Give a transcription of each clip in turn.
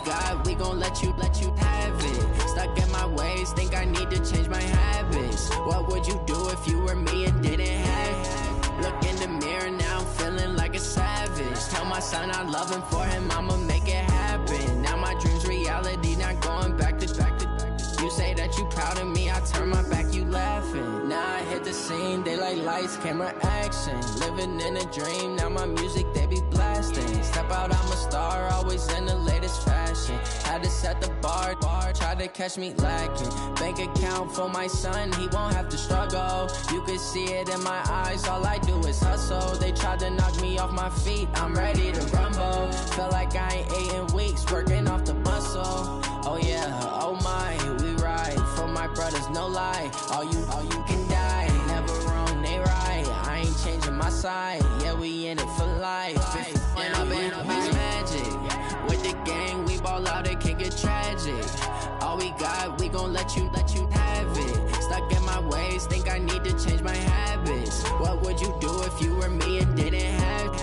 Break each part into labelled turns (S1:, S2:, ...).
S1: God, we gon' let you have it. Stuck in my ways, think I need to change my habits. What would you do if you were me and didn't have it? Look in the mirror now, I'm feeling like a savage. Tell my son I love him, for him I'ma make it happen. Now my dream's reality, not going back to. You say that you proud of me, I turn my back, you laughing. Now I hit the scene, daylight lights, camera action. Living in a dream, now my music they be blasting. Step out, I'm a star, always in the latest fashion. Had to set the bar, try to catch me lacking. Bank account for my son, he won't have to struggle. You can see it in my eyes, all I do is hustle. They tried to knock me off my feet, I'm ready to rumble. Felt like I ain't ate in weeks, working off the muscle. Oh yeah, oh my, we ride for my brothers, no lie. All you can die, never wrong, they right. I ain't changing my side, yeah, we in it for life. And I've been magic. With the gang, we ball out, it can get tragic. All we got, we gon' let you have it. Stuck in my ways, think I need to change my habits. What would you do if you were me and didn't have it?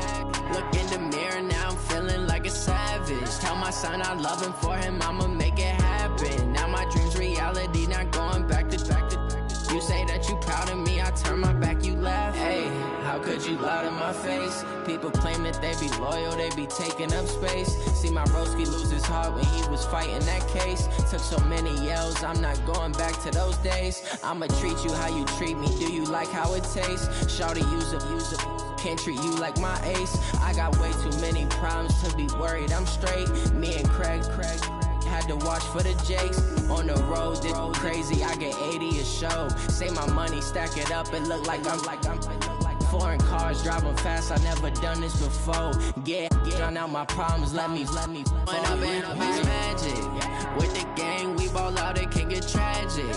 S1: Look in the mirror, now I'm feeling like a savage. Tell my son I love him, for him I'ma make it happen. Now my dream's reality, not going back to. You say that you proud of me, I turn my back, you laugh. Hey, how could you lie to my face? People claim that they be loyal, they be taking up space. See my broski lose his heart when he was fighting that case. Took so many yells, I'm not going back to those days. I'ma treat you how you treat me, do you like how it tastes? Shawty, use up, can't treat you like my ace. I got way too many problems to be worried, I'm straight. Me and Craig had to watch for the Jakes. On the road, this crazy, I get 80 a show. Say my money, stack it up, it look like I'm foreign cars, driving fast, I never done this before. Get drown out my problems, let me fall. When I've been magic. With the gang, we ball out, it can get tragic.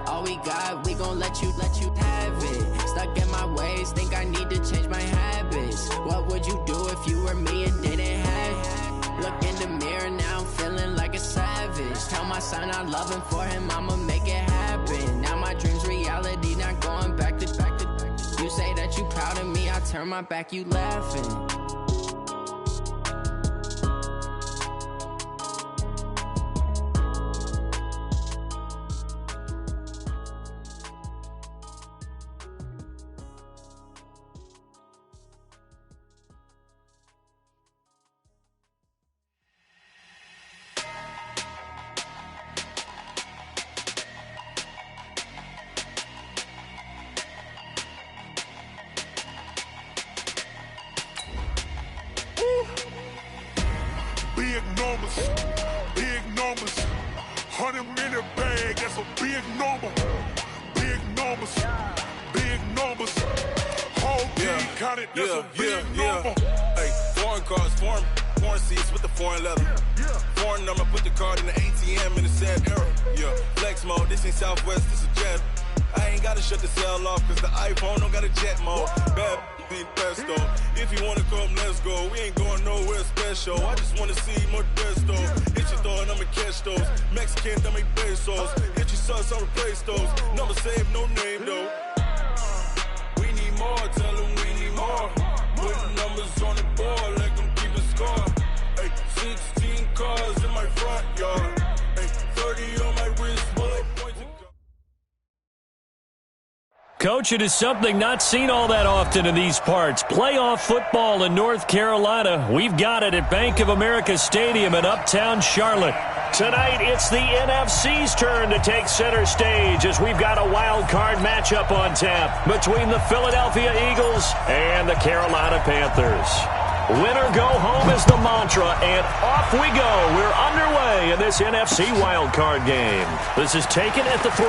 S1: All we got, we gon' let you have it. Stuck in my ways, think I need to change my habits. What would you do if you were me and didn't have it? Look in the mirror, now I'm feeling like a savage. Tell my son I love him, for him I'ma make it happen. Now my dream's reality, not going back to. You say that you proud of me, I turn my back, you laughing.
S2: Big numbers, 100-minute bag, that's a big number. Big numbers, whole team counted, that's a big number.
S3: Hey, foreign cars, foreign seats with the foreign leather. Foreign number, put the card in the ATM in the sad era. Yeah, flex mode, this ain't Southwest, this is Jet. I ain't gotta shut the cell off, cause the iPhone don't got a jet mode. Bad being pesto. If you wanna come, let's go. We ain't going nowhere special. I just wanna see more desto. Hit your thought, I'ma catch those. Mexican, I make pesos. Hit your sus, I'll replace those. Number saved, no name though. We need more, tell them we need more. Put numbers on the board, let them keep a score. Hey, 16 cars in my front yard. Hey, 30 on my wrist, bullet points.
S4: Coach, it is something not seen all that often in these parts. Playoff football in North Carolina. We've got it at Bank of America Stadium in Uptown Charlotte. Tonight, it's the NFC's turn to take center stage as we've got a wild card matchup on tap between the Philadelphia Eagles and the Carolina Panthers. Win or go home is the mantra, and off we go. We're underway in this NFC wild card game. This is taken at the 3.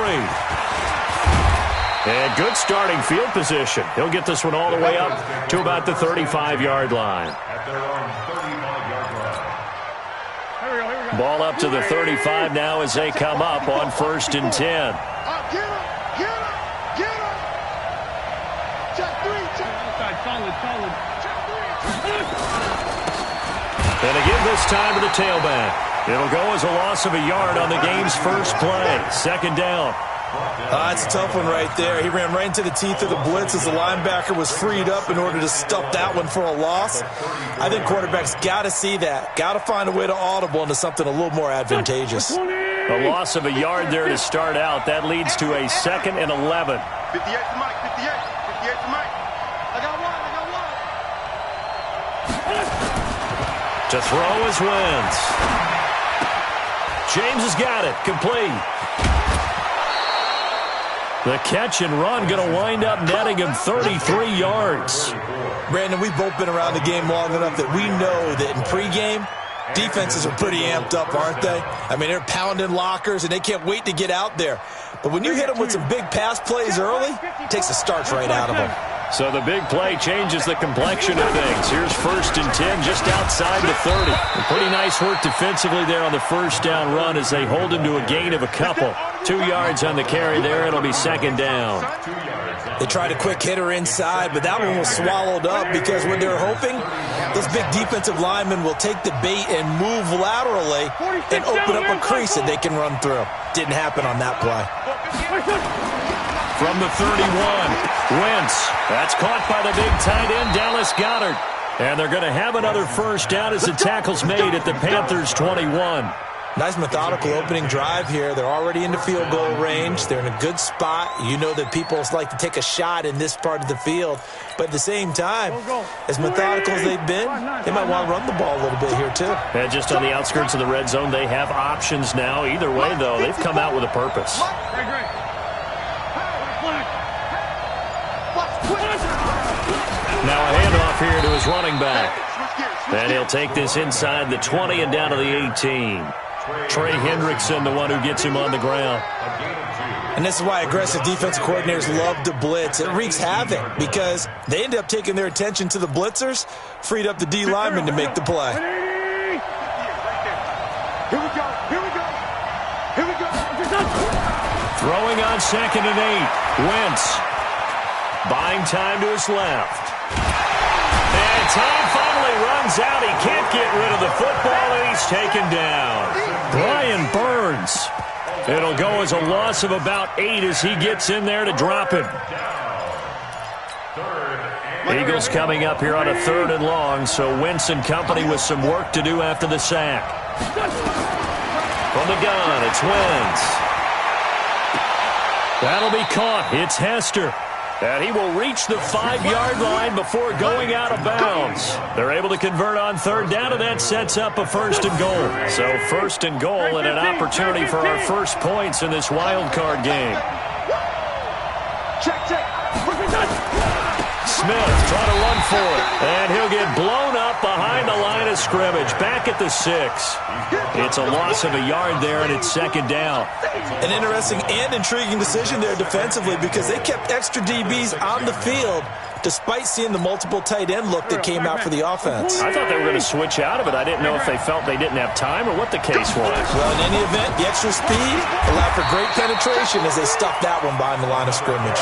S4: And good starting field position. He'll get this one all the way up to about the 35-yard line. Ball up to the 35 now as they come up on 1st and 10.
S2: Get him. Check 3.
S4: And again this time to the tailback. It'll go as a loss of a yard on the game's first play. Second down.
S5: That's a tough one right there. He ran right into the teeth of the blitz as the linebacker was freed up in order to stuff that one for a loss. I think quarterbacks got to see that. Got to find a way to audible into something a little more advantageous.
S4: A loss of a yard there to start out. That leads to a 2nd and 11.
S2: 58 to Mike, 58 to Mike. I got one.
S4: To throw is Wentz. James has got it. Complete. The catch and run going to wind up netting him 33 yards.
S5: Brandon, we've both been around the game long enough that we know that in pregame, defenses are pretty amped up, aren't they? I mean, they're pounding lockers, and they can't wait to get out there. But when you hit them with some big pass plays early, it takes the starch right out of them.
S4: So the big play changes the complexion of things. Here's 1st and 10 just outside the 30. And pretty nice work defensively there on the first down run as they hold him to a gain of a couple. 2 yards on the carry there. It'll be 2nd down.
S5: They tried a quick hitter inside, but that one was swallowed up because what they're hoping, those big defensive linemen will take the bait and move laterally and open up a crease that they can run through. Didn't happen on that play.
S4: From the 31, Wentz. That's caught by the big tight end, Dallas Goedert. And they're going to have another first down as the tackle's made at the Panthers' 21.
S5: Nice methodical opening drive here. They're already into field goal range. They're in a good spot. You know that people like to take a shot in this part of the field. But at the same time, as methodical as they've been, they might want to run the ball a little bit here too.
S4: And just on the outskirts of the red zone, they have options now. Either way, though, they've come out with a purpose. Now a handoff here to his running back. And he'll take this inside the 20 and down to the 18. Trey Hendrickson, the one who gets him on the ground.
S5: And this is why aggressive defensive coordinators love to blitz. It wreaks havoc because they end up taking their attention to the blitzers, freed up the D lineman to make the play.
S2: Here we go.
S4: Throwing on 2nd and 8. Wentz. Buying time to his left. And time finally runs out. He can't get rid of the football, and he's taken down. Brian Burns. It'll go as a loss of about 8 as he gets in there to drop him. Eagles coming up here on a 3rd and long, so Wentz and company with some work to do after the sack. From the gun, it's Wentz. That'll be caught. It's Hester. And he will reach the 5-yard line before going out of bounds. They're able to convert on 3rd down, and that sets up a 1st and goal. So 1st and goal and an opportunity for our first points in this wild card game.
S2: Check.
S4: Smith trying to run for it, and he'll get blown up behind the line of scrimmage, back at the 6. It's a loss of a yard there, and it's 2nd down.
S5: An interesting and intriguing decision there defensively because they kept extra DBs on the field despite seeing the multiple tight end look that came out for the offense.
S4: I thought they were going to switch out of it. I didn't know if they felt they didn't have time or what the case was.
S5: Well, in any event, the extra speed allowed for great penetration as they stuffed that one behind the line of scrimmage.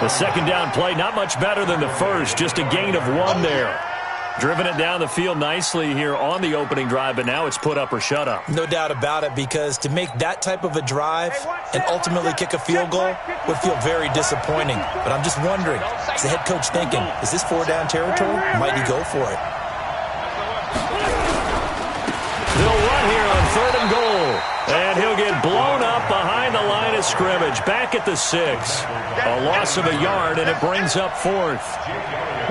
S4: The 2nd down play, not much better than the first, just a gain of 1 there. Driven it down the field nicely here on the opening drive, but now it's put up or shut up.
S5: No doubt about it, because to make that type of a drive and ultimately kick a field goal would feel very disappointing. But I'm just wondering, is the head coach thinking, is this 4-down territory? Might he go for it?
S4: They'll run here on 3rd and goal. And he'll get blown up behind the line of scrimmage, back at the 6. A loss of a yard, and it brings up 4th.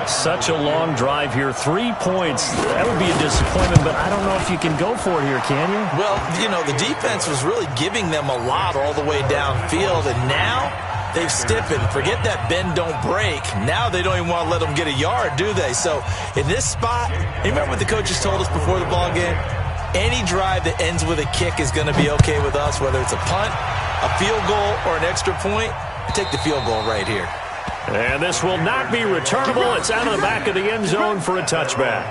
S4: Such a long drive here. 3 points. That would be a disappointment, but I don't know if you can go for it here, can you?
S5: Well, you know, the defense was really giving them a lot all the way downfield, and now they've stiffened. Forget that bend, don't break. Now they don't even want to let them get a yard, do they? So in this spot, you remember what the coaches told us before the ball game? Any drive that ends with a kick is going to be okay with us, whether it's a punt, a field goal, or an extra point. Take the field goal right here.
S4: And this will not be returnable. It's out of the back of the end zone for a touchback.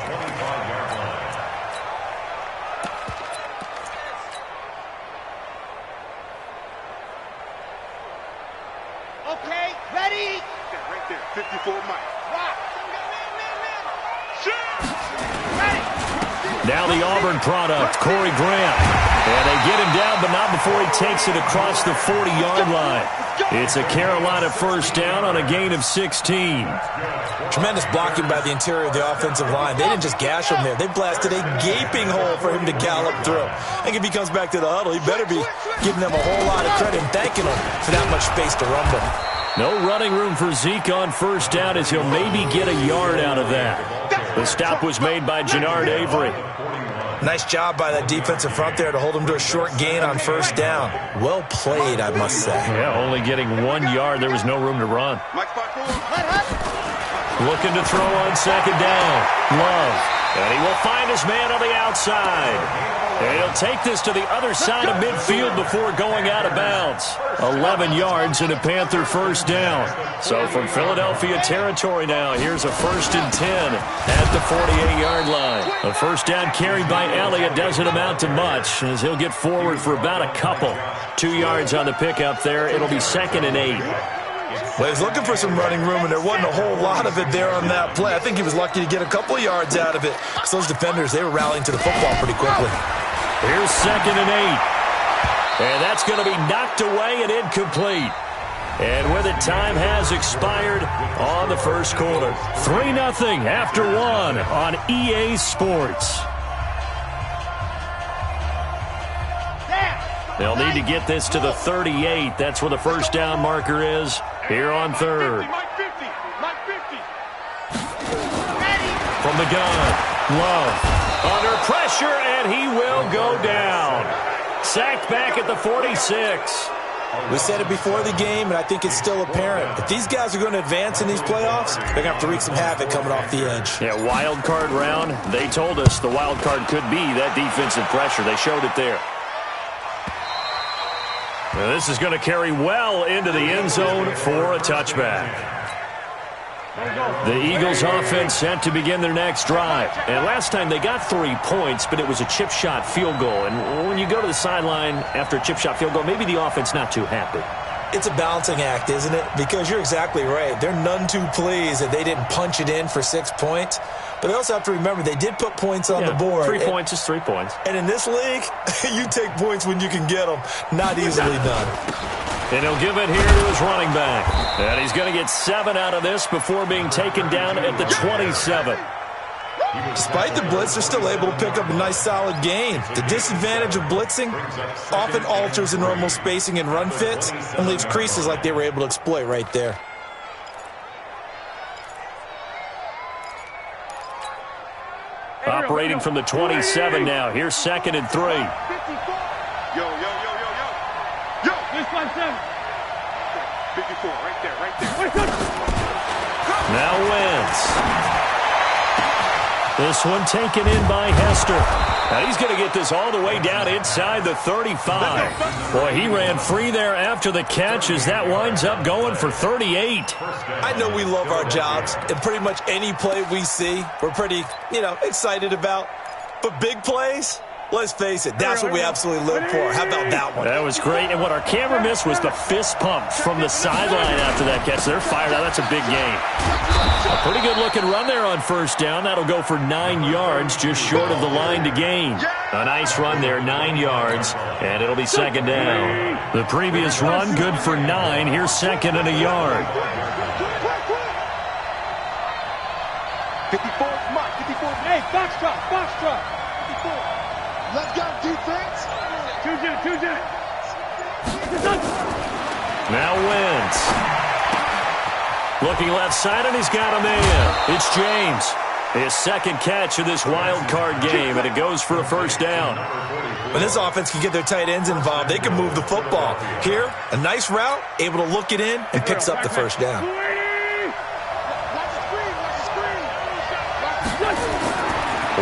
S2: Okay, ready? Right there, 54 Mike. Rock. Ready.
S4: Now the Auburn product, Corey Grant. And they get him down, but not before he takes it across the 40-yard line. It's a Carolina first down on a gain of 16.
S5: Tremendous blocking by the interior of the offensive line. They didn't just gash him there. They blasted a gaping hole for him to gallop through. I think if he comes back to the huddle, he better be giving them a whole lot of credit and thanking them for that much space to rumble.
S4: No running room for Zeke on first down as he'll maybe get a yard out of that. The stop was made by Jannard Avery.
S5: Nice job by that defensive front there to hold him to a short gain on first down. Well played, I must say.
S4: Yeah, only getting 1 yard. There was no room to run. Looking to throw on second down. Love. And he will find his man on the outside. And he'll take this to the other side of midfield before going out of bounds. 11 yards and a Panther first down. So from Philadelphia territory now, here's a 1st and 10 at the 48-yard line. A first down carried by Elliott doesn't amount to much as he'll get forward for about a couple. 2 yards on the pickup there. It'll be 2nd and 8.
S5: Well, he's looking for some running room, and there wasn't a whole lot of it there on that play. I think he was lucky to get a couple of yards out of it because those defenders, they were rallying to the football pretty quickly.
S4: Here's 2nd and 8. And that's going to be knocked away and incomplete. And with it, time has expired on the first quarter. 3-0 after 1 on EA Sports. They'll need to get this to the 38. That's where the first down marker is here on third. From the gun, Love under pressure, and he will go down. Sacked back at the 46.
S5: We said it before the game, and I think it's still apparent. If these guys are going to advance in these playoffs, they're going to have to wreak some havoc coming off the edge.
S4: Yeah, wild card round. They told us the wild card could be that defensive pressure. They showed it there. Now this is going to carry well into the end zone for a touchback. The Eagles offense set to begin their next drive. And last time they got 3 points, but it was a chip shot field goal. And when you go to the sideline after a chip shot field goal, maybe the offense not too happy.
S5: It's a balancing act, isn't it? Because you're exactly right. They're none too pleased that they didn't punch it in for 6 points. But they also have to remember they did put points on the board.
S4: 3 points is 3 points.
S5: And in this league, you take points when you can get them. Not easily done.
S4: And he'll give it here to his running back. And he's going to get 7 out of this before being taken down at the 27.
S5: Despite the blitz, they're still able to pick up a nice solid gain. The disadvantage of blitzing often alters the normal spacing and run fits and leaves creases like they were able to exploit right there.
S4: Operating from the 27 now. Here's 2nd and 3.
S2: Yo, this 54, right there.
S4: Now Wentz. This one taken in by Hester. Now he's going to get this all the way down inside the 35. Boy, he ran free there after the catch as that winds up going for 38.
S5: I know we love our jobs, and pretty much any play we see, we're pretty, excited about. But big plays, let's face it, that's what we absolutely live for. How about that one?
S4: That was great, and what our camera missed was the fist pump from the sideline after that catch. They're fired out. That's a big game. A pretty good-looking run there on first down. That'll go for 9 yards, just short of the line to gain. A nice run there, 9 yards, and it'll be 2nd down. The previous run, good for 9. Here's 2nd and a yard.
S2: 54, Mark, 54. Hey, box drop, 54. Let's go, defense. 2-0.
S4: Now Wentz. Looking left side, and he's got a man. It's James. His 2nd catch of this wild card game, and it goes for a first down.
S5: When this offense can get their tight ends involved, they can move the football. Here, a nice route, able to look it in, and picks up the first down.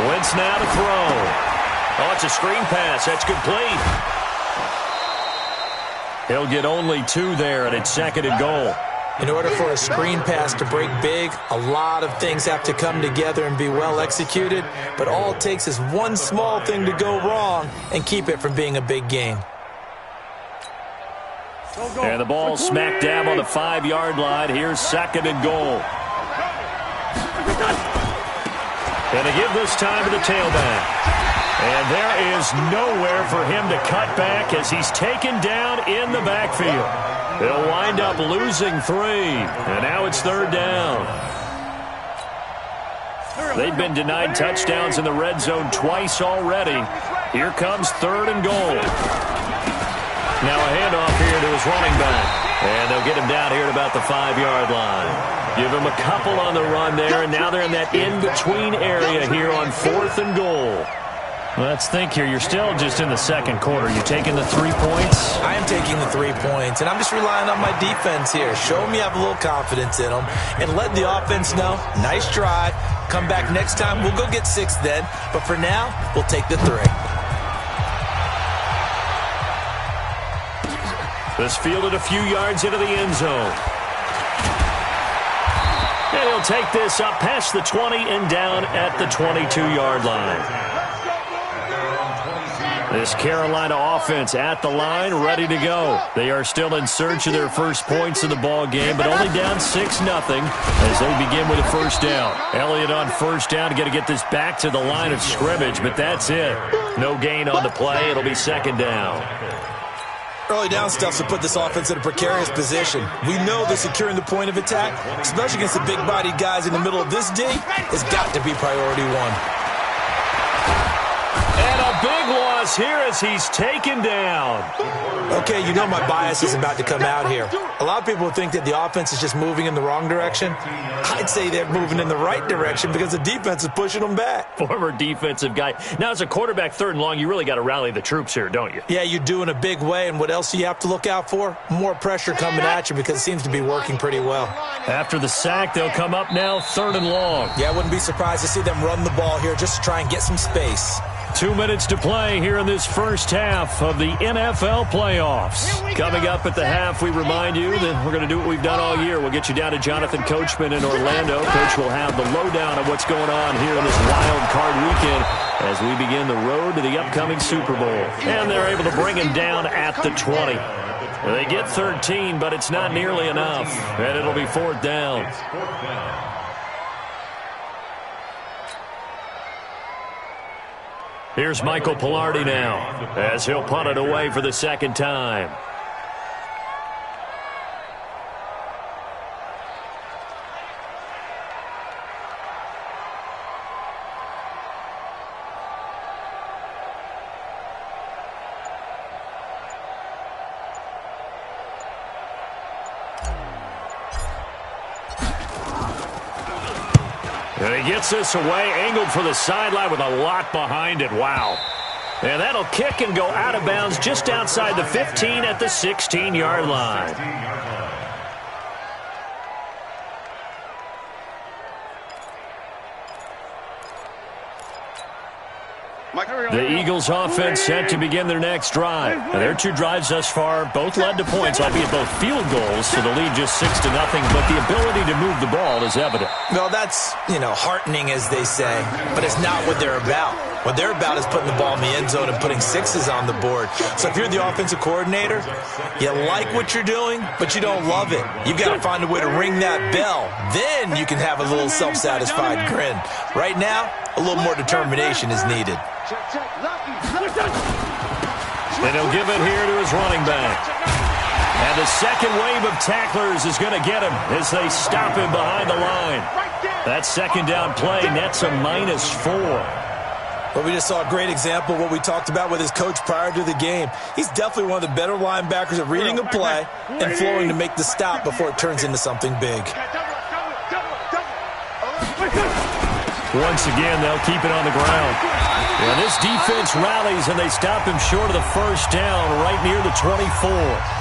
S4: Wentz now to throw. Oh, it's a screen pass. That's complete. He'll get only 2 there, and it's 2nd and goal.
S5: In order for a screen pass to break big, a lot of things have to come together and be well executed, but all it takes is one small thing to go wrong and keep it from being a big gain.
S4: And the ball smack dab on the 5-yard line. Here's 2nd and goal. And they give this time to the tailback. And there is nowhere for him to cut back as he's taken down in the backfield. They'll wind up losing 3. And now it's 3rd down. They've been denied touchdowns in the red zone twice already. Here comes 3rd and goal. Now a handoff here to his running back. And they'll get him down here at about the 5-yard line. Give him a couple on the run there, and now they're in that in-between area here on 4th and goal. Let's think here. You're still just in the second quarter. You taking the 3 points?
S5: I am taking the 3 points, and I'm just relying on my defense here. Show me I have a little confidence in them, and let the offense know, nice drive. Come back next time. We'll go get 6 then, but for now, we'll take the 3.
S4: This fielded a few yards into the end zone. And he'll take this up past the 20 and down at the 22-yard line. This Carolina offense at the line, ready to go. They are still in search of their first points of the ball game, but only down 6-0 as they begin with a first down. Elliott on first down, got to get this back to the line of scrimmage, but that's it. No gain on the play. It'll be 2nd down.
S5: Early down stuff to put this offense in a precarious position. We know that securing the point of attack, especially against the big-bodied guys in the middle of this D, has got to be priority 1.
S4: And a big loss here as he's taken down.
S5: Okay, you know my bias is about to come out here. A lot of people think that the offense is just moving in the wrong direction. I'd say they're moving in the right direction because the defense is pushing them back.
S4: Former defensive guy. Now, as a quarterback 3rd and long, you really got to rally the troops here, don't you?
S5: Yeah, you do in a big way. And what else do you have to look out for? More pressure coming at you because it seems to be working pretty well.
S4: After the sack, they'll come up now 3rd and long.
S5: Yeah, I wouldn't be surprised to see them run the ball here just to try and get some space.
S4: 2 minutes to play here in this first half of the NFL playoffs. Coming up at the half, we remind you that we're going to do what we've done all year. We'll get you down to Jonathan Coachman in Orlando. Coach will have the lowdown of what's going on here in this wild card weekend as we begin the road to the upcoming Super Bowl. And they're able to bring him down at the 20. They get 13, but it's not nearly enough. And it'll be 4th down. Here's Michael Pilardi now as he'll punt it away for the 2nd time. And he gets this away, angled for the sideline with a lot behind it. Wow. And that'll kick and go out of bounds just outside the 15 at the 16-yard line. The Eagles offense set to begin their next drive. And their 2 drives thus far both led to points, albeit both field goals, so the lead just 6-0, but the ability to move the ball is evident.
S5: Well, that's, heartening, as they say, but it's not what they're about. What they're about is putting the ball in the end zone and putting 6s on the board. So if you're the offensive coordinator, you like what you're doing, but you don't love it. You've got to find a way to ring that bell. Then you can have a little self-satisfied grin. Right now, a little more determination is needed.
S4: And he'll give it here to his running back. And the second wave of tacklers is going to get him as they stop him behind the line. That 2nd down play nets a -4.
S5: Well, we just saw a great example of what we talked about with his coach prior to the game. He's definitely one of the better linebackers at reading a play and flowing to make the stop before it turns into something big.
S4: Once again, they'll keep it on the ground. And this defense rallies, and they stop him short of the first down right near the 24.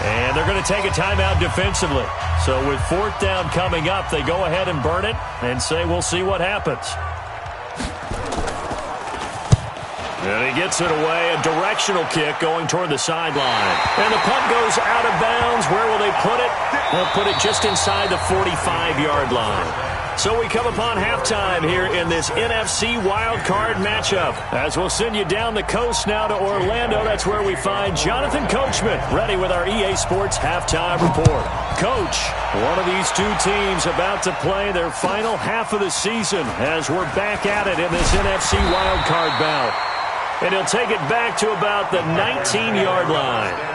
S4: And they're going to take a timeout defensively. So with 4th down coming up, they go ahead and burn it and say, we'll see what happens. And he gets it away, a directional kick going toward the sideline. And the punt goes out of bounds. Where will they put it? They'll put it just inside the 45-yard line. So we come upon halftime here in this NFC wildcard matchup. As we'll send you down the coast now to Orlando, that's where we find Jonathan Coachman, ready with our EA Sports halftime report. Coach, one of these two teams about to play their final half of the season as we're back at it in this NFC wildcard bout. And he'll take it back to about the 19-yard line.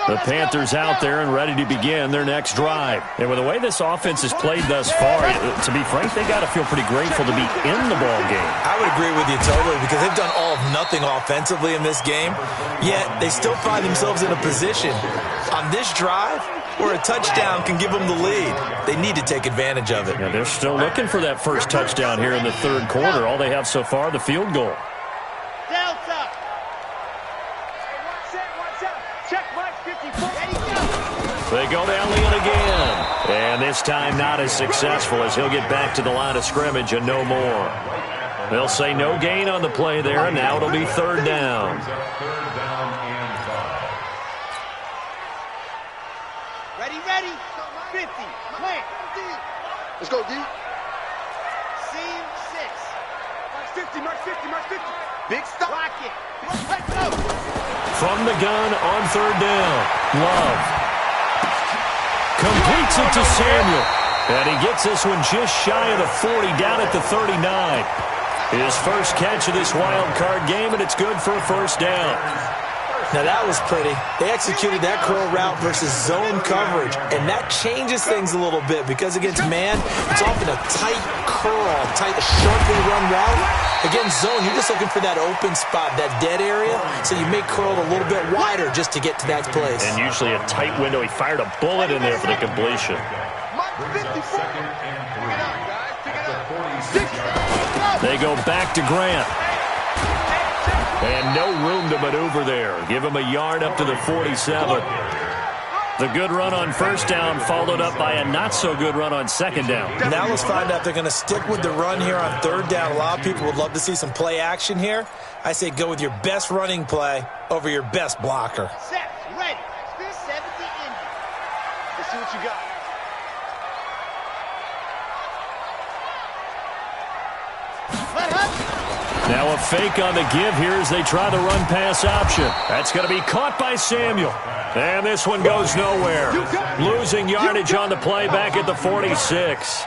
S4: The Panthers out there and ready to begin their next drive. And with the way this offense has played thus far, to be frank, they got to feel pretty grateful to be in the ball game.
S5: I would agree with you totally because they've done all of nothing offensively in this game, yet they still find themselves in a position on this drive where a touchdown can give them the lead. They need to take advantage of it.
S4: Yeah, they're still looking for that first touchdown here in the third quarter. All they have so far, the field goal. They go down Leon again. And this time not as successful as he'll get back to the line of scrimmage and no more. They'll say no gain on the play there, and now it'll be third down.
S6: Ready. 50. Plant. Let's go, D. Seam 6. March 50. Big stop. Lock it. Let's go.
S4: From the gun on third down. Love. Completes it to Samuel. And he gets this one just shy of the 40, down at the 39. His first catch of this wild card game, and it's good for a first down.
S5: Now that was pretty. They executed that curl route versus zone coverage, and that changes things a little bit because against man, it's often a tight curl, sharply run route. Against zone, you're just looking for that open spot, that dead area, so you may curl it a little bit wider just to get to that place.
S4: And usually a tight window. He fired a bullet in there for the completion. They go back to Grant. And no room to maneuver there. Give him a yard up to the 47. The good run on first down followed up by a not-so-good run on second down.
S5: Now let's find out if they're going to stick with the run here on third down. A lot of people would love to see some play action here. I say go with your best running play over your best blocker.
S6: Set, ready, 70 in. Let's see what you got.
S4: Now a fake on the give here as they try the run-pass option. That's going to be caught by Samuel. And this one goes nowhere. Losing yardage on the play back at the 46.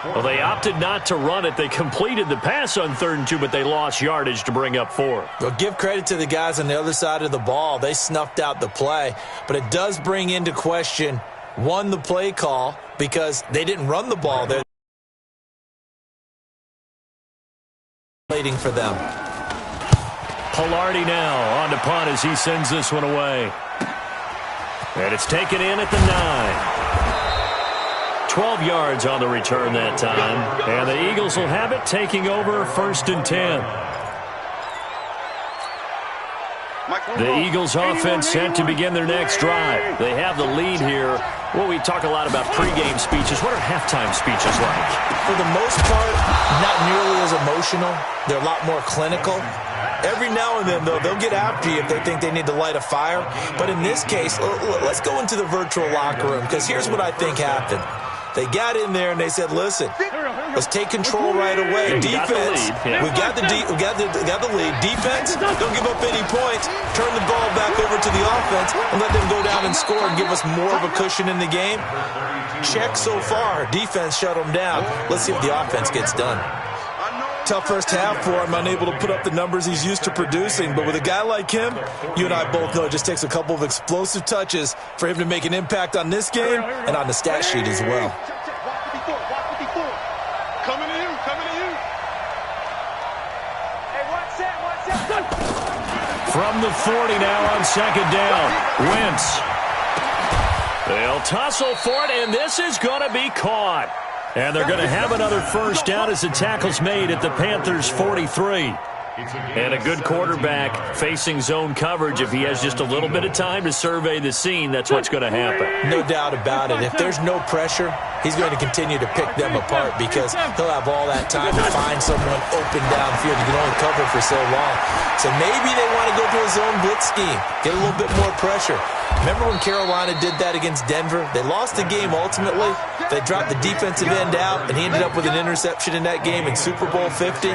S4: Well, they opted not to run it. They completed the pass on 3rd and 2, but they lost yardage to bring up 4.
S5: Well, give credit to the guys on the other side of the ball. They snuffed out the play. But it does bring into question, one, the play call, because they didn't run the ball there. Waiting for them.
S4: Pilardi now on to punt as he sends this one away. And it's taken in at the 9. 12 yards on the return that time. And the Eagles will have it, taking over 1st and 10. The Eagles offense set to begin their next drive. They have the lead here. Well, we talk a lot about pregame speeches. What are halftime speeches like?
S5: For the most part, not nearly as emotional. They're a lot more clinical. Every now and then, though, they'll get after you if they think they need to light a fire. But in this case, let's go into the virtual locker room, because here's what I think happened. They got in there and they said, listen, let's take control right away. Defense, we got the lead. Defense, don't give up any points. Turn the ball back over to the offense and let them go down and score and give us more of a cushion in the game. Check so far. Defense shut them down. Let's see if the offense gets done. Tough first half for him, unable to put up the numbers he's used to producing. But with a guy like him, you and I both know it just takes a couple of explosive touches for him to make an impact on this game and on the stat sheet as well.
S6: Coming to you. Hey, watch that.
S4: From the 40 now on second down. Wentz. They'll tussle for it, and this is going to be caught. And they're going to have another first down as the tackle's made at the Panthers' 43. And a good quarterback facing zone coverage, if he has just a little bit of time to survey the scene, that's what's going to happen.
S5: No doubt about it. If there's no pressure, he's going to continue to pick them apart because he'll have all that time to find someone open downfield. You can only cover for so long. So maybe they want to go to a zone blitz scheme, get a little bit more pressure. Remember when Carolina did that against Denver? They lost the game ultimately. They dropped the defensive end out, and he ended up with an interception in that game in Super Bowl 50.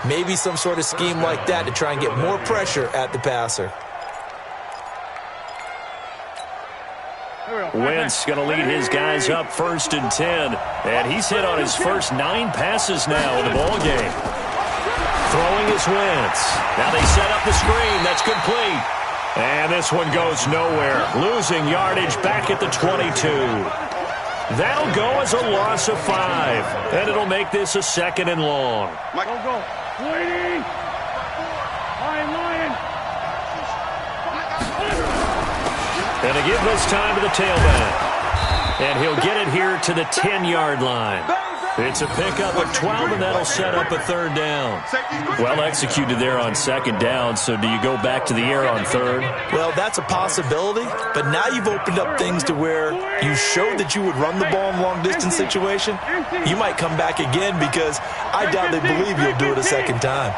S5: Maybe some sort of scheme like that to try and get more pressure at the passer.
S4: Wentz going to lead his guys up 1st and 10. And he's hit on his first 9 passes now in the ball game. Throwing is Wentz. Now they set up the screen. That's complete. And this one goes nowhere. Losing yardage back at the 22. That'll go as a loss of 5. And it'll make this a 2nd and long.
S7: Go. Waiting. Lion.
S4: And to give this time to the tailback. And he'll get it here to the 10-yard line. It's a pickup of 12, and that'll set up a 3rd down. Well executed there on 2nd down, so do you go back to the air on 3rd?
S5: Well, that's a possibility, but now you've opened up things to where you showed that you would run the ball in long-distance situation. You might come back again because I doubt they believe you'll do it a 2nd time.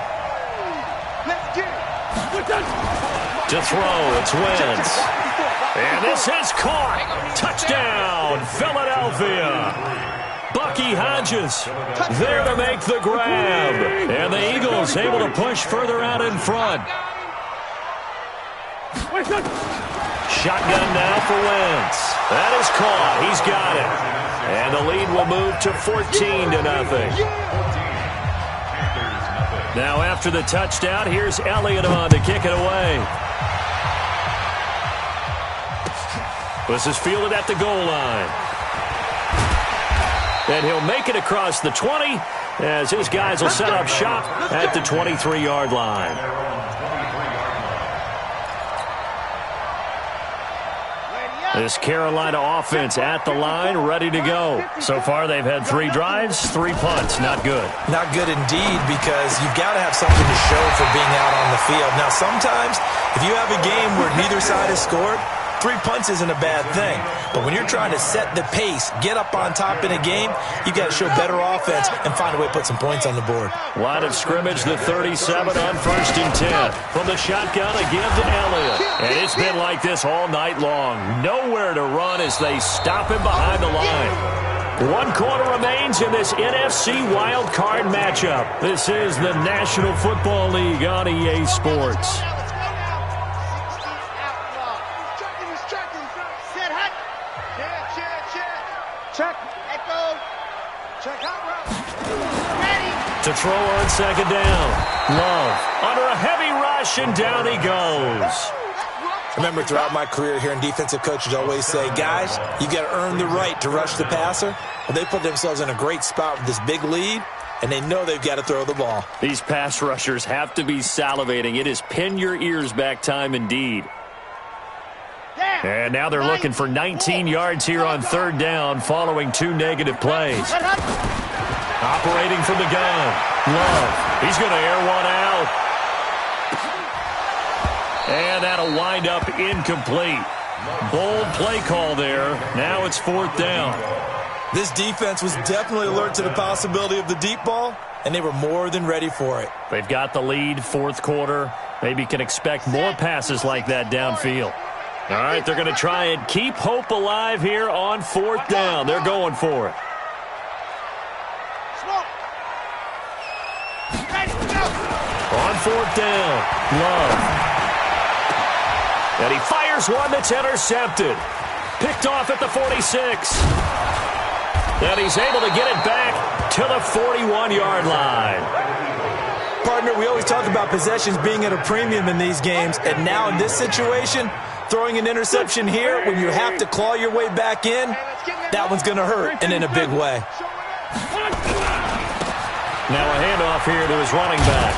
S4: To throw, it's Wentz. And this is caught. Touchdown, Philadelphia. Bucky Hodges there to make the grab. And the Eagles able to push further out in front. Shotgun now for Wentz. That is caught. He's got it. And the lead will move to 14-0. Now after the touchdown, here's Elliott on to kick it away. This is fielded at the goal line. And he'll make it across the 20 as his guys will set up shop at the 23-yard line. This Carolina offense at the line, ready to go. So far, they've had 3 drives, 3 punts. Not good.
S5: Not good indeed, because you've got to have something to show for being out on the field. Now, sometimes, if you have a game where neither side has scored, 3 punts isn't a bad thing. But when you're trying to set the pace, get up on top in a game, you've got to show better offense and find a way to put some points on the board.
S4: Line of scrimmage, the 37 on 1st and 10. From the shotgun, a give to Elliott. And it's been like this all night long. Nowhere to run as they stop him behind the line. 1 quarter remains in this NFC wild card matchup. This is the National Football League on EA Sports. To throw on 2nd down. Love under a heavy rush, and down he goes.
S5: Remember, throughout my career here in defensive coaches always say, guys, you got to earn the right to rush the passer. Well, they put themselves in a great spot with this big lead, and they know they've got to throw the ball.
S4: These pass rushers have to be salivating. It is pin your ears back time indeed. And now they're looking for 19 yards here on 3rd down following 2 negative plays. Operating from the gun. Love. He's going to air one out. And that'll wind up incomplete. Bold play call there. Now it's 4th down.
S5: This defense was definitely alert to the possibility of the deep ball, and they were more than ready for it.
S4: They've got the lead, 4th quarter. Maybe can expect more passes like that downfield. All right, they're going to try and keep hope alive here on 4th down. They're going for it. On 4th down, Love. And he fires one that's intercepted. Picked off at the 46. And he's able to get it back to the 41-yard line.
S5: Partner, we always talk about possessions being at a premium in these games, and now in this situation, throwing an interception here when you have to claw your way back in, that one's going to hurt, and in a big way.
S4: Now a handoff here to his running back.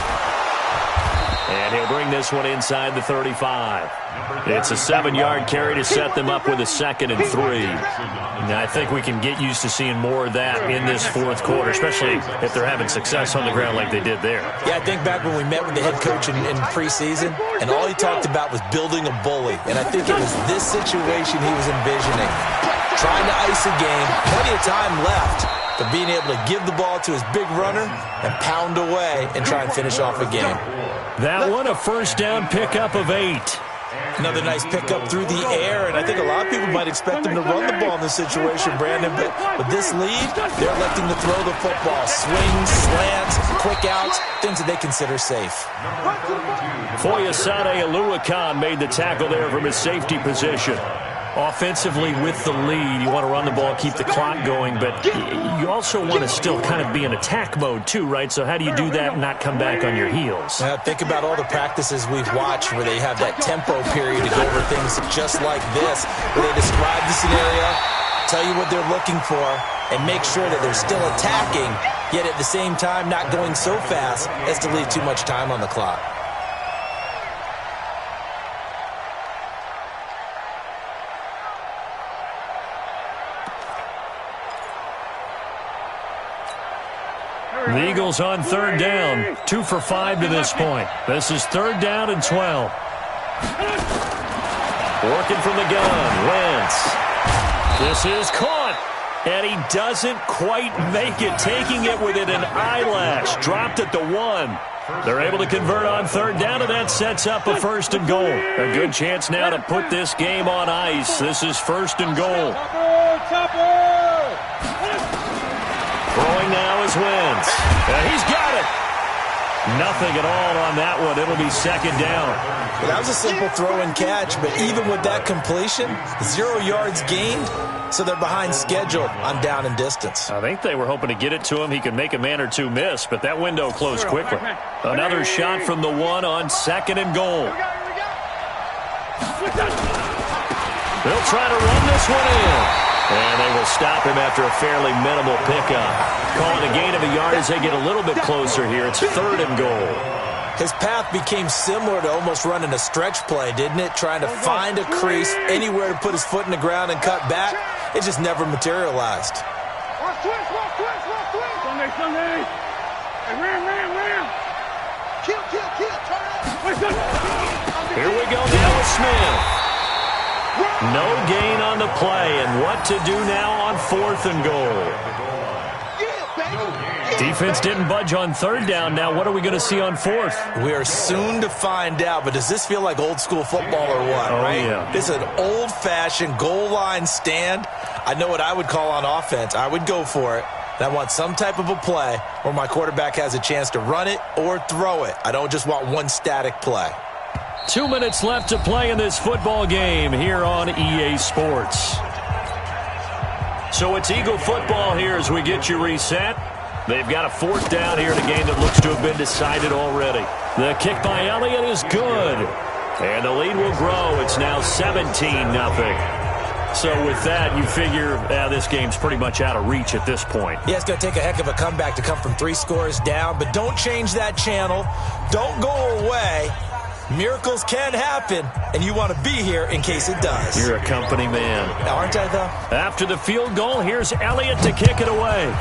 S4: And he'll bring this one inside the 35. It's a 7-yard carry to set them up with a 2nd and 3. Now, I think we can get used to seeing more of that in this fourth quarter, especially if they're having success on the ground like they did there.
S5: Yeah, I think back when we met with the head coach in preseason, and all he talked about was building a bully. And I think it was this situation he was envisioning. Trying to ice a game, plenty of time left, but being able to give the ball to his big runner and pound away and try and finish off a game.
S4: That one, a first down pickup of 8.
S5: Another nice pickup through the air, and I think a lot of people might expect them to run the ball in this situation, Brandon, but with this lead, they're electing to throw the football. Swings, slants, quick outs, things that they consider safe.
S4: Foyesade Oluwakan made the tackle there from his safety position. Offensively with the lead, you want to run the ball, keep the clock going, but you also want to still kind of be in attack mode too, right? So how do you do that and not come back on your heels?
S5: Think about all the practices we've watched where they have that tempo period to go over things just like this, where they describe the scenario, tell you what they're looking for, and make sure that they're still attacking, yet at the same time not going so fast as to leave too much time on the clock.
S4: The Eagles on 3rd down, 2 for 5 to this point. This is 3rd down and 12. Working from the gun, Wentz. This is caught, and he doesn't quite make it, taking it within an eyelash. Dropped at the 1. They're able to convert on 3rd down, and that sets up a 1st and goal. A good chance now to put this game on ice. This is 1st and goal. Throwing now is Wentz. He's got it. Nothing at all on that one. It'll be 2nd down.
S5: Well, that was a simple throw and catch, but even with that completion, 0 yards gained, so they're behind schedule on down and distance.
S4: I think they were hoping to get it to him. He could make a man or two miss, but that window closed quickly. Another shot from the 1 on 2nd and goal. They'll try to run this one in. And they will stop him after a fairly minimal pickup. Calling a gain of a yard as they get a little bit closer here. It's 3rd and goal.
S5: His path became similar to almost running a stretch play, didn't it? Trying to find a crease, anywhere to put his foot in the ground and cut back. It just never materialized.
S7: Sunday. Ram. Kill.
S4: Here we go now with Smith. No gain on the play, and what to do now on 4th and goal. Defense didn't budge on 3rd down. Now what are we going to see on 4th?
S5: We are soon to find out, but does this feel like old school football or what, right?
S4: Yeah.
S5: This is an old-fashioned goal line stand. I know what I would call on offense. I would go for it. And I want some type of a play where my quarterback has a chance to run it or throw it. I don't just want one static play.
S4: 2 minutes left to play in this football game here on EA Sports. So it's Eagle football here as we get you reset. They've got a 4th down here in a game that looks to have been decided already. The kick by Elliott is good. And the lead will grow. It's now 17-0. So with that, you figure this game's pretty much out of reach at this point.
S5: Yeah, it's going to take a heck of a comeback to come from 3 scores down, but don't change that channel. Don't go away. Miracles can happen, and you want to be here in case it does.
S4: You're a company man.
S5: Aren't I, though?
S4: After the field goal, here's Elliott to kick it away.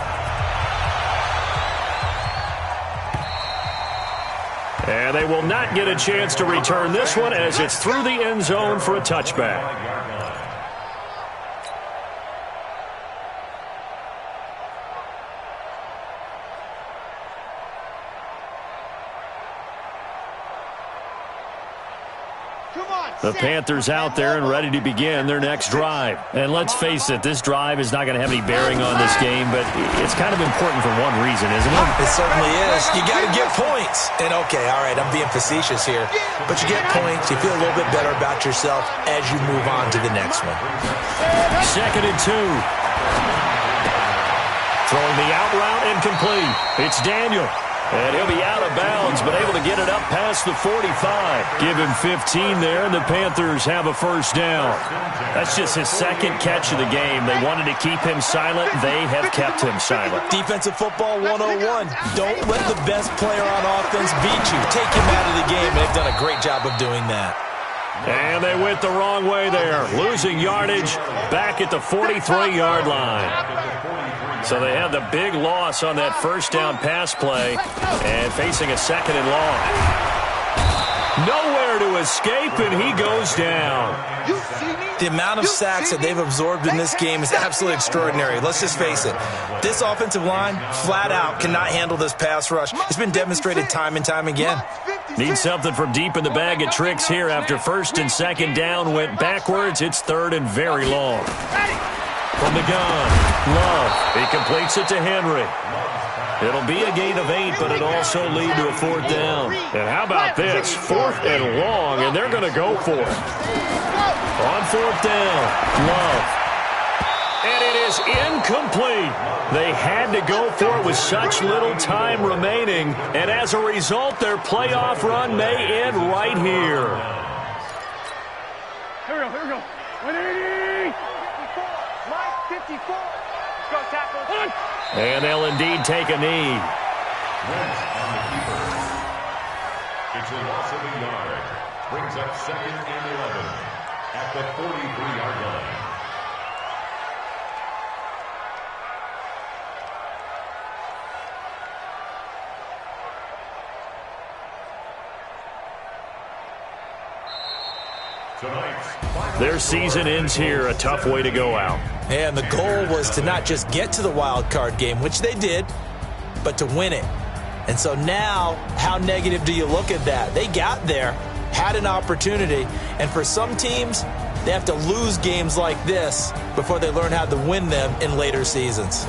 S4: And they will not get a chance to return this one as it's through the end zone for a touchback. The Panthers out there and ready to begin their next drive. And let's face it, this drive is not going to have any bearing on this game, but it's kind of important for one reason, isn't it?
S5: It certainly is. You got to get points. And okay, all right, I'm being facetious here, but you get points, you feel a little bit better about yourself as you move on to the next one.
S4: 2nd and 2. Throwing the out route incomplete. It's Daniel. And he'll be out of bounds, but able to get it up past the 45. Give him 15 there, and the Panthers have a first down. That's just his second catch of the game. They wanted to keep him silent. They have kept him silent.
S5: Defensive football 101. Don't let the best player on offense beat you. Take him out of the game, and they've done a great job of doing that.
S4: And they went the wrong way there, losing yardage back at the 43-yard line. So they had the big loss on that first down pass play and facing a second and long. Nowhere to escape, and he goes down.
S5: The amount of sacks that they've absorbed in this game is absolutely extraordinary. Let's just face it. This offensive line, flat out, cannot handle this pass rush. It's been demonstrated time and time again.
S4: Need something from deep in the bag of tricks here after first and second down went backwards. It's third and very long. From the gun, Love. He completes it to Henry. It'll be a gain of 8, but it also lead to a fourth down. And how about this? Fourth and long, and they're going to go for it. On fourth down, Love. And it is incomplete. They had to go for it with such little time remaining. And as a result, their playoff run may end right here.
S7: Here we go. 180. 54. Let's go, tackle.
S4: And they'll indeed take a knee.
S8: It's a loss of a yard. Brings up second and 11 at the 43-yard line.
S4: Their season ends here, a tough way to go out.
S5: And the goal was to not just get to the wild card game, which they did, but to win it. And so now, how negative do you look at that? They got there, had an opportunity, and for some teams, they have to lose games like this before they learn how to win them in later seasons.